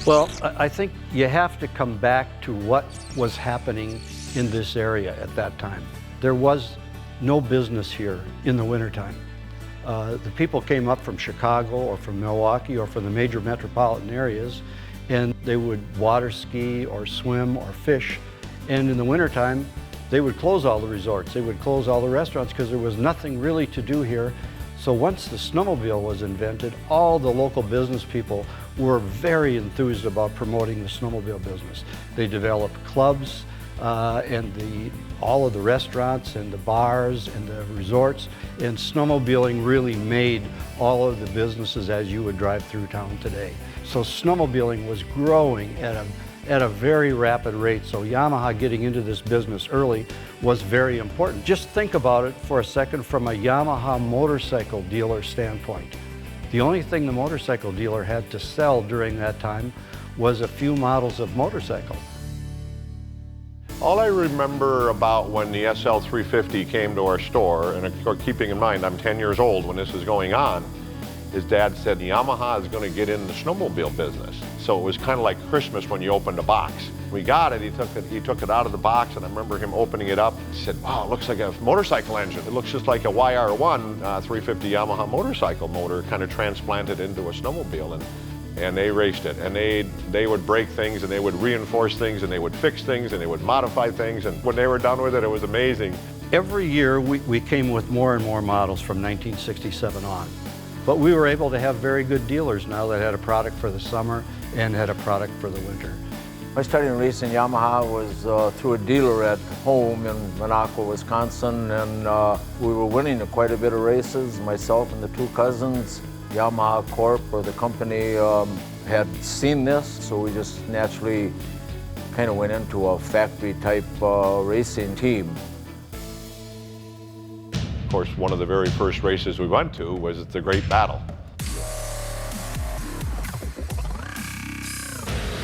Well, I think you have to come back to what was happening in this area at that time. There was no business here in the wintertime. The people came up from Chicago or from Milwaukee or from the major metropolitan areas, and they would water ski or swim or fish. And in the wintertime, they would close all the resorts. They would close all the restaurants because there was nothing really to do here. So once the snowmobile was invented, all the local business people were very enthused about promoting the snowmobile business. They developed clubs and all of the restaurants and the bars and the resorts, and snowmobiling really made all of the businesses as you would drive through town today. So snowmobiling was growing at a very rapid rate, so Yamaha getting into this business early was very important. Just think about it for a second from a Yamaha motorcycle dealer standpoint. The only thing the motorcycle dealer had to sell during that time was a few models of motorcycle. All I remember about when the SL350 came to our store, and of course, keeping in mind I'm 10 years old when this is going on, his dad said Yamaha is going to get in the snowmobile business. So it was kind of like Christmas when you opened a box. We got it, he took it out of the box, and I remember him opening it up. He said, wow, it looks like a motorcycle engine. It looks just like a YR1 350 Yamaha motorcycle motor kind of transplanted into a snowmobile. And they raced it, and they would break things, and they would reinforce things, and they would fix things, and they would modify things, and when they were done with it, it was amazing. Every year we came with more and more models from 1967 on. But we were able to have very good dealers now that had a product for the summer and had a product for the winter. I started racing Yamaha was through a dealer at home in Minocqua, Wisconsin, and we were winning quite a bit of races, myself and the two cousins. Yamaha Corp, or the company, had seen this, so we just naturally kind of went into a factory-type racing team. Of course, one of the very first races we went to was the Great Battle.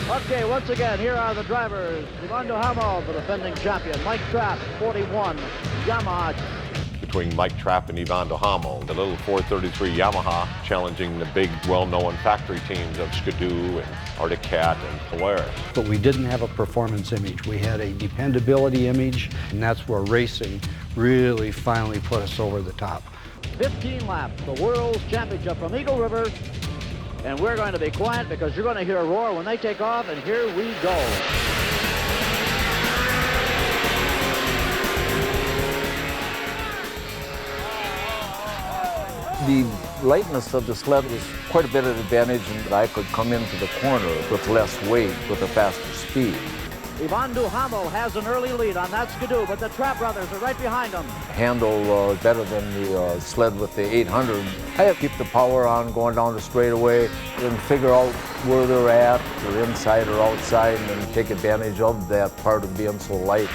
Okay, once again, here are the drivers. Ivan Duhamel, the defending champion. Mike Trapp, 41, Yamaha. Between Mike Trapp and Ivan Duhamel, the little 433 Yamaha challenging the big, well-known factory teams of Skidoo and Arctic Cat and Polaris. But we didn't have a performance image. We had a dependability image, and that's where racing really finally put us over the top. 15 laps, the World's Championship from Eagle River. And we're going to be quiet because you're going to hear a roar when they take off, and here we go. The lightness of the sled was quite a bit of advantage in that I could come into the corner with less weight, with a faster speed. Ivan Duhamel has an early lead on that Skidoo, but the Trapp brothers are right behind him. Handle better than the sled with the 800. I had to keep the power on going down the straightaway and figure out where they're at, they're inside or outside, and then take advantage of that part of being so light.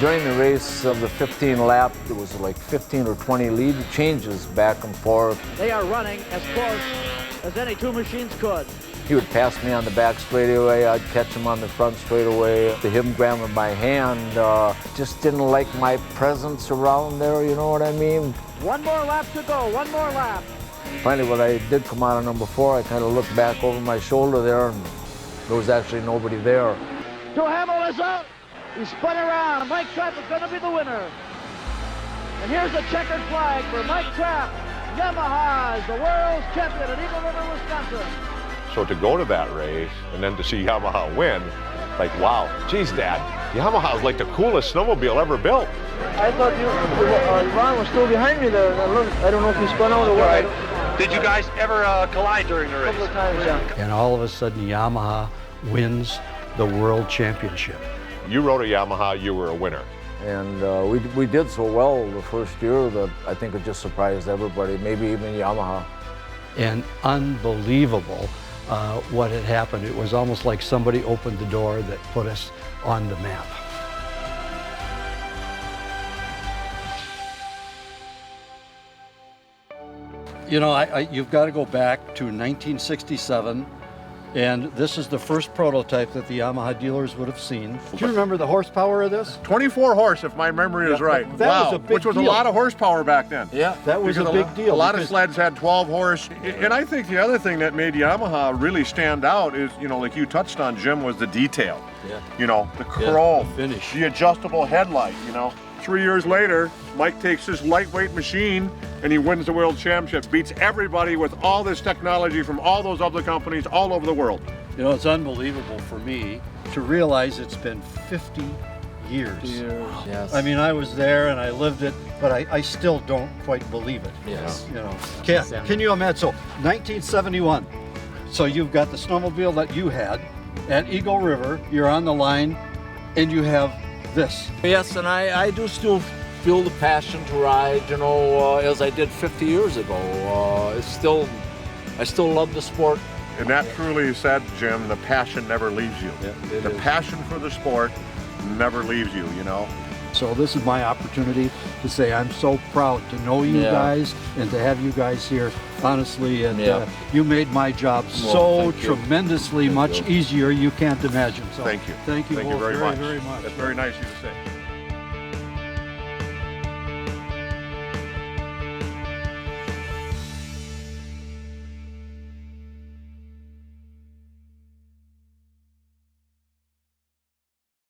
During the race of the 15 lap, there was like 15 or 20 lead changes back and forth. They are running as close as any two machines could. He would pass me on the back straightaway, I'd catch him on the front straightaway. To him grabbing my hand, just didn't like my presence around there, you know what I mean? One more lap to go, one more lap. Finally, when I did come out of number 4, I kind of looked back over my shoulder there, and there was actually nobody there. Duhamel is out. He spun around. Mike Trapp is going to be the winner. And here's a checkered flag for Mike Trapp. Yamaha is the world's champion at Eagle River, Wisconsin. So to go to that race and then to see Yamaha win, like, wow, geez, Dad, Yamaha is like the coolest snowmobile ever built. I thought Ivan was still behind me there. I don't know if he spun out or what. Right. Did you guys ever collide during the race? A couple of times, yeah. And all of a sudden, Yamaha wins the World Championship. You rode a Yamaha, you were a winner. And we did so well the first year that I think it just surprised everybody, maybe even Yamaha. And unbelievable what had happened. It was almost like somebody opened the door that put us on the map. You know, you've got to go back to 1967 And this is the first prototype that the Yamaha dealers would have seen. Do you remember the horsepower of this? 24 horse, if my memory is right. That wow, was a big which was deal. a lot of horsepower back then. Yeah. That was Because a big deal. A lot of because- sleds had 12 horse. And I think the other thing that made Yamaha really stand out is, you know, like you touched on, Jim, was the detail. Yeah. You know, the chrome, the finish. the adjustable headlight, you know. 3 years later, Mike takes this lightweight machine and he wins the world championship, beats everybody with all this technology from all those other companies all over the world. You know, it's unbelievable for me to realize it's been 50 years. Yes. I mean, I was there and I lived it, but I still don't quite believe it. Yes. You know, can you imagine? So, 1971. So you've got the snowmobile that you had at Eagle River. You're on the line, and you have this. Yes, and I do still feel the passion to ride, you know, as I did 50 years ago. I still love the sport. And that truly said, Jim, the passion never leaves you. Yeah, the passion for the sport never leaves you, you know. So this is my opportunity to say I'm so proud to know you guys and to have you guys here, honestly, and you made my job so tremendously much easier you can't imagine. So Thank you. Thank you Thank both you very much. very much. That's very nice of you to say.